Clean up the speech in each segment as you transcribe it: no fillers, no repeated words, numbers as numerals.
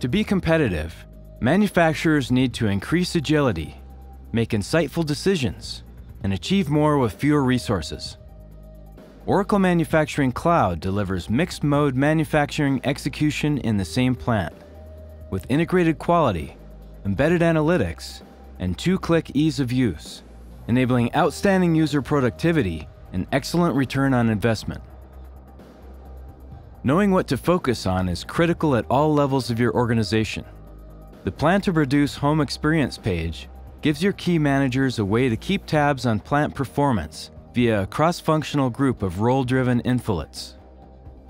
To be competitive, manufacturers need to increase agility, make insightful decisions, and achieve more with fewer resources. Oracle Manufacturing Cloud delivers mixed-mode manufacturing execution in the same plant, with integrated quality, embedded analytics, and two-click ease of use, enabling outstanding user productivity and excellent return on investment. Knowing what to focus on is critical at all levels of your organization. The Plan to Produce Home Experience page gives your key managers a way to keep tabs on plant performance via a cross-functional group of role-driven infolets.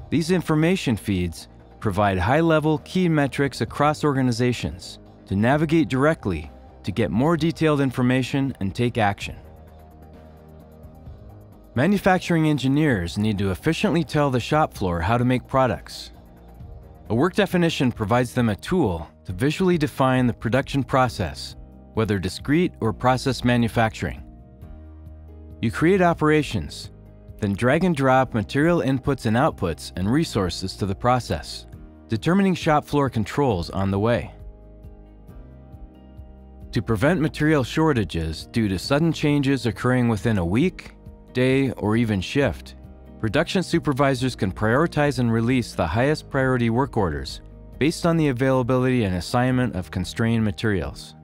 These information feeds provide high-level key metrics across organizations to navigate directly to get more detailed information and take action. Manufacturing engineers need to efficiently tell the shop floor how to make products. A work definition provides them a tool to visually define the production process, whether discrete or process manufacturing. You create operations, then drag and drop material inputs and outputs and resources to the process, determining shop floor controls on the way. To prevent material shortages due to sudden changes occurring within a week, day, or even shift, production supervisors can prioritize and release the highest priority work orders based on the availability and assignment of constrained materials.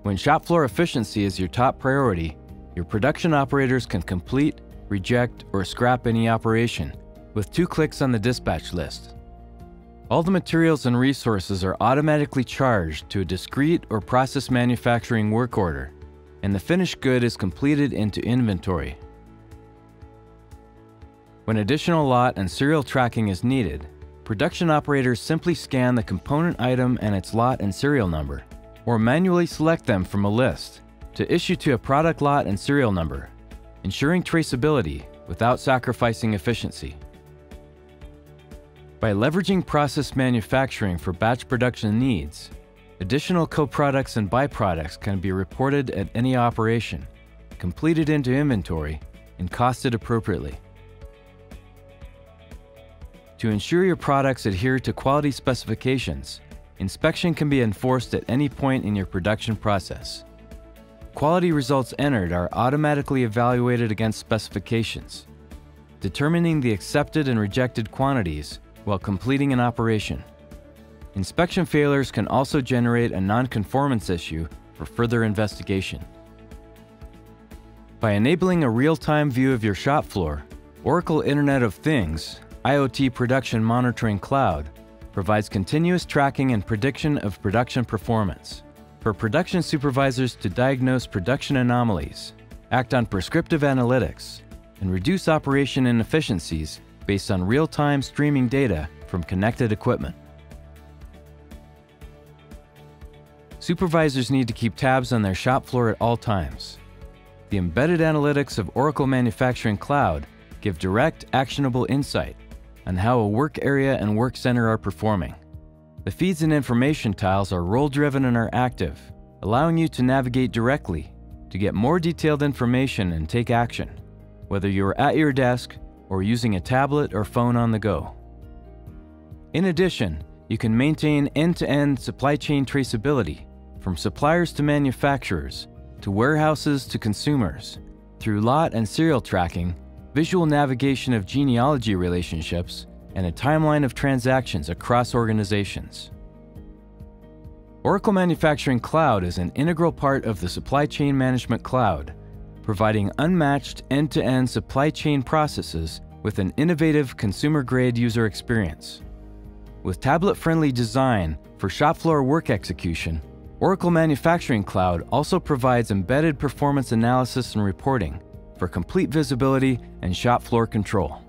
When shop floor efficiency is your top priority, your production operators can complete, reject, or scrap any operation with 2 clicks on the dispatch list. All the materials and resources are automatically charged to a discrete or process manufacturing work order, and the finished good is completed into inventory. When additional lot and serial tracking is needed, production operators simply scan the component item and its lot and serial number, or manually select them from a list to issue to a product lot and serial number, ensuring traceability without sacrificing efficiency. By leveraging process manufacturing for batch production needs, additional co-products and byproducts can be reported at any operation, completed into inventory, and costed appropriately. To ensure your products adhere to quality specifications, inspection can be enforced at any point in your production process. Quality results entered are automatically evaluated against specifications, determining the accepted and rejected quantities while completing an operation. Inspection failures can also generate a non-conformance issue for further investigation. By enabling a real-time view of your shop floor, Oracle Internet of Things IoT Production Monitoring Cloud provides continuous tracking and prediction of production performance for production supervisors to diagnose production anomalies, act on prescriptive analytics, and reduce operation inefficiencies based on real-time streaming data from connected equipment. Supervisors need to keep tabs on their shop floor at all times. The embedded analytics of Oracle Manufacturing Cloud give direct, actionable insight on how a work area and work center are performing. The feeds and information tiles are role-driven and are active, allowing you to navigate directly to get more detailed information and take action, whether you're at your desk or using a tablet or phone on the go. In addition, you can maintain end-to-end supply chain traceability from suppliers to manufacturers, to warehouses to consumers, through lot and serial tracking, visual navigation of genealogy relationships, and a timeline of transactions across organizations. Oracle Manufacturing Cloud is an integral part of the Supply Chain Management Cloud, providing unmatched end-to-end supply chain processes with an innovative consumer-grade user experience. With tablet-friendly design for shop floor work execution, Oracle Manufacturing Cloud also provides embedded performance analysis and reporting for complete visibility and shop floor control.